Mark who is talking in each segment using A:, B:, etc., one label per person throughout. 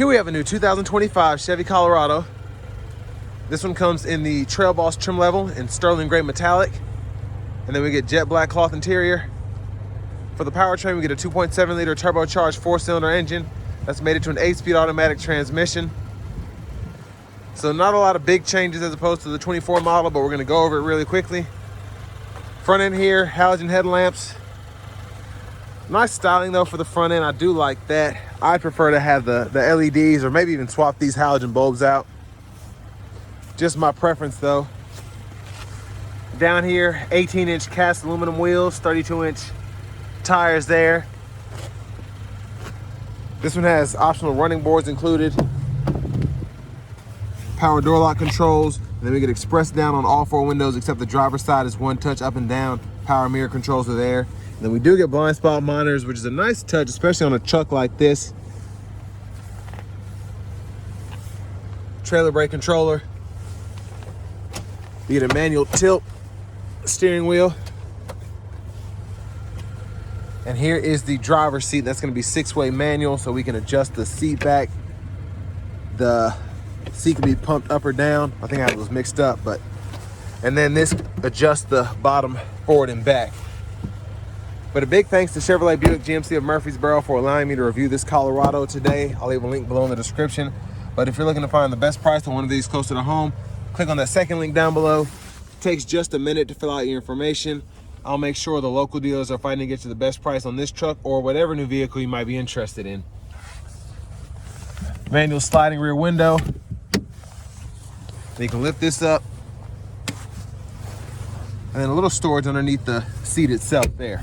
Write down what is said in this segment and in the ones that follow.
A: Here we have a new 2025 Chevy Colorado. This one comes in the Trail Boss trim level in sterling gray metallic. And then we get jet black cloth interior. For the powertrain, we get a 2.7 liter turbocharged 4-cylinder engine that's made it to an 8-speed automatic transmission. So not a lot of big changes as opposed to the 24 model, but we're gonna go over it really quickly. Front end here, halogen headlamps. Nice styling though for the front end, I do like that. I prefer to have the LEDs or maybe even swap these halogen bulbs out. Just my preference though. Down here, 18-inch cast aluminum wheels, 32-inch tires there. This one has optional running boards included. Power door lock controls. And then we get express down on all 4 windows except the driver's side is one touch up and down. Power mirror controls are there. And then we do get blind spot monitors, which is a nice touch, especially on a truck like this. Trailer brake controller. You get a manual tilt steering wheel. And here is the driver's seat. That's going to be 6-way manual, so we can adjust the seat back. The seat can be pumped up or down. I think I was mixed up, but and then this adjusts the bottom forward and back. But a big thanks to Chevrolet Buick GMC of Murfreesboro for allowing me to review this Colorado today. I'll leave a link below in the description. But if you're looking to find the best price on one of these closer to home, click on that second link down below. It takes just a minute to fill out your information. I'll make sure the local dealers are fighting to get you the best price on this truck or whatever new vehicle you might be interested in. Manual sliding rear window. You can lift this up. And then a little storage underneath the seat itself there.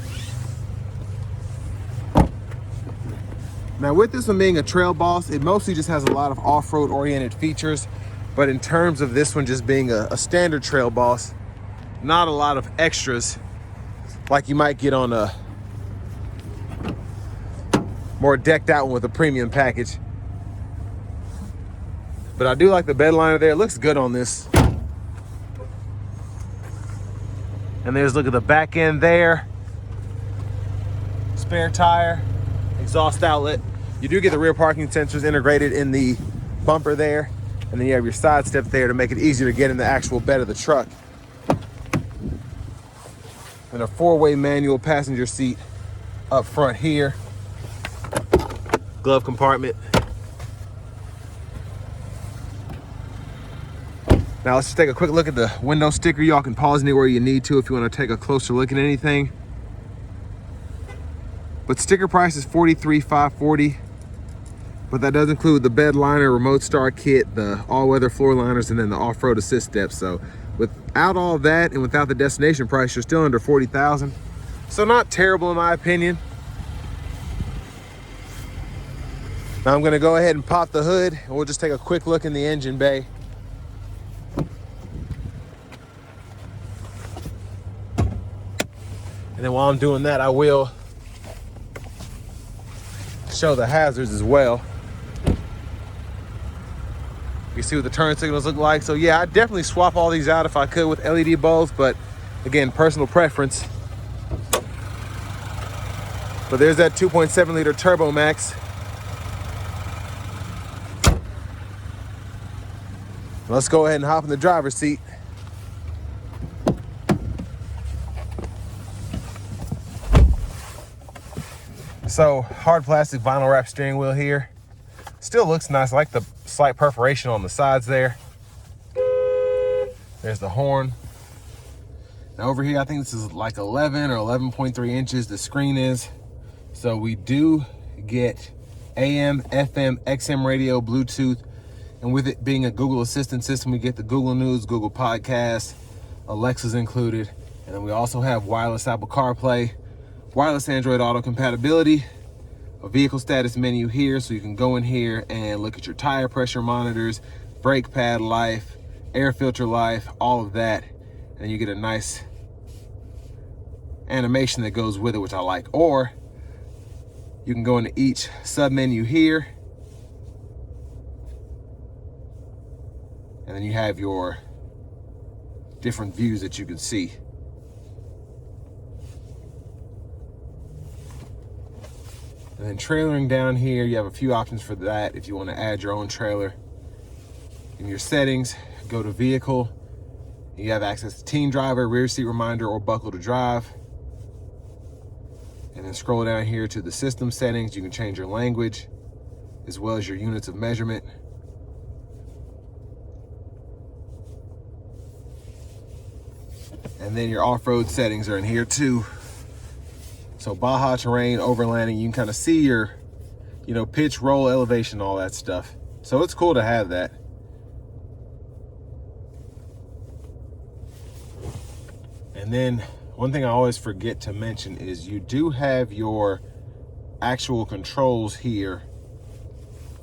A: Now with this one being a Trail Boss, it mostly just has a lot of off-road oriented features. But in terms of this one just being a standard Trail Boss, not a lot of extras like you might get on a more decked out one with a premium package. But I do like the bed liner there. It looks good on this. And there's, look at the back end there. Spare tire, exhaust outlet. You do get the rear parking sensors integrated in the bumper there. And then you have your side step there to make it easier to get in the actual bed of the truck. And a 4-way manual passenger seat up front here. Glove compartment. Now let's just take a quick look at the window sticker. Y'all can pause anywhere you need to if you want to take a closer look at anything. But sticker price is $43,540. But that does include the bed liner, remote start kit, the all-weather floor liners, and then the off-road assist steps. So without all that and without the destination price, you're still under $40,000. So not terrible in my opinion. Now I'm gonna go ahead and pop the hood and we'll just take a quick look in the engine bay. And then while I'm doing that, I will show the hazards as well. You see what the turn signals look like. So yeah, I'd definitely swap all these out if I could with LED bulbs, but again, personal preference. But there's that 2.7 liter Turbo Max. Let's go ahead and hop in the driver's seat. So hard plastic vinyl wrap steering wheel here. Still looks nice. I like the slight perforation on the sides there. There's the horn. Now over here, I think this is like 11 or 11.3 inches the screen is. So we do get AM, FM, XM radio, Bluetooth, and with it being a Google Assistant system, we get the Google News, Google Podcasts, Alexa's included. And then we also have wireless Apple CarPlay, wireless Android Auto compatibility, a vehicle status menu here, so you can go in here and look at your tire pressure monitors, brake pad life, air filter life, all of that. And you get a nice animation that goes with it, which I like. Or you can go into each sub menu here, and then you have your different views that you can see. And then trailering down here, you have a few options for that if you want to add your own trailer. In your settings, go to vehicle. You have access to teen driver, rear seat reminder, or buckle to drive. And then scroll down here to the system settings. You can change your language as well as your units of measurement. And then your off-road settings are in here too. So Baja terrain, overlanding, you can kind of see your, pitch, roll, elevation, all that stuff. So it's cool to have that. And then one thing I always forget to mention is you do have your actual controls here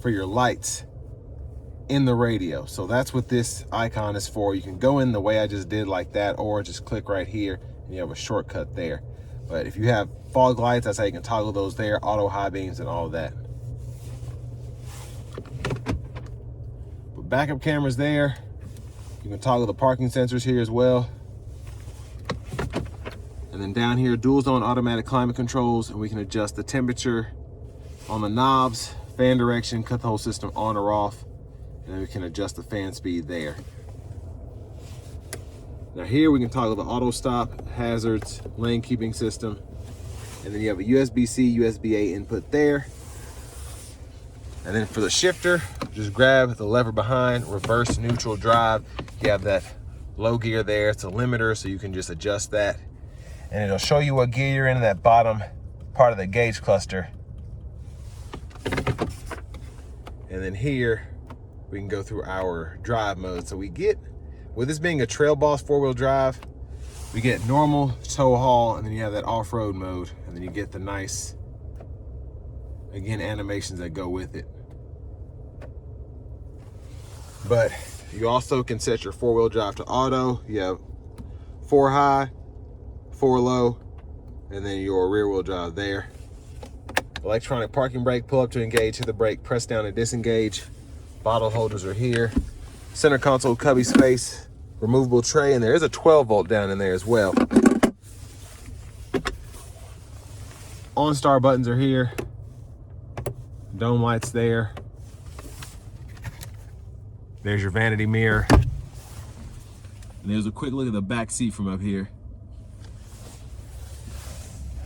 A: for your lights in the radio. So that's what this icon is for. You can go in the way I just did like that, or just click right here and you have a shortcut there. But if you have fog lights, that's how you can toggle those there, auto high beams and all of that. But backup cameras there. You can toggle the parking sensors here as well. And then down here, dual zone automatic climate controls, and we can adjust the temperature on the knobs, fan direction, cut the whole system on or off, and then we can adjust the fan speed there. Now here we can toggle the auto stop, hazards, lane keeping system, and then you have a USB-C, USB-A input there. And then for the shifter, just grab the lever behind, reverse, neutral, drive. You have that low gear there. It's a limiter, so you can just adjust that. And it'll show you what gear you're in that bottom part of the gauge cluster. And then here, we can go through our drive mode. So we get, with this being a Trail Boss 4-wheel drive, we get normal, tow haul, and then you have that off-road mode. And then you get the nice, again, animations that go with it. But you also can set your 4-wheel drive to auto. You have 4 high, 4 low, and then your rear wheel drive there. Electronic parking brake, pull up to engage, hit the brake, press down to disengage. Bottle holders are here. Center console cubby space, removable tray, and there is a 12 volt down in there as well. OnStar buttons are here. Dome lights there. There's your vanity mirror. And there's a quick look at the back seat from up here.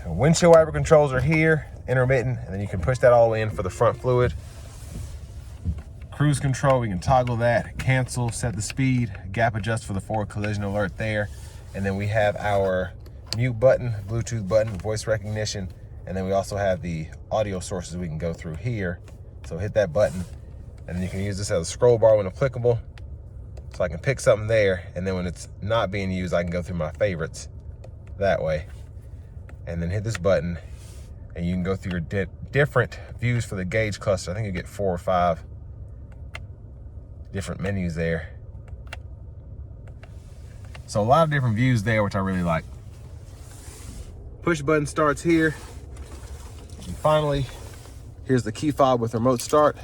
A: Windshield wiper controls are here, intermittent, and then you can push that all the way in for the front fluid. Cruise control, we can toggle that, cancel, set the speed, gap adjust for the forward collision alert there. And then we have our mute button, Bluetooth button, voice recognition, and then we also have the audio sources we can go through here. So hit that button, and then you can use this as a scroll bar when applicable. So I can pick something there, and then when it's not being used, I can go through my favorites that way. And then hit this button, and you can go through your different views for the gauge cluster. I think you get 4 or 5 different menus there. So a lot of different views there, which I really like. Push button starts here. And finally, here's the key fob with remote start.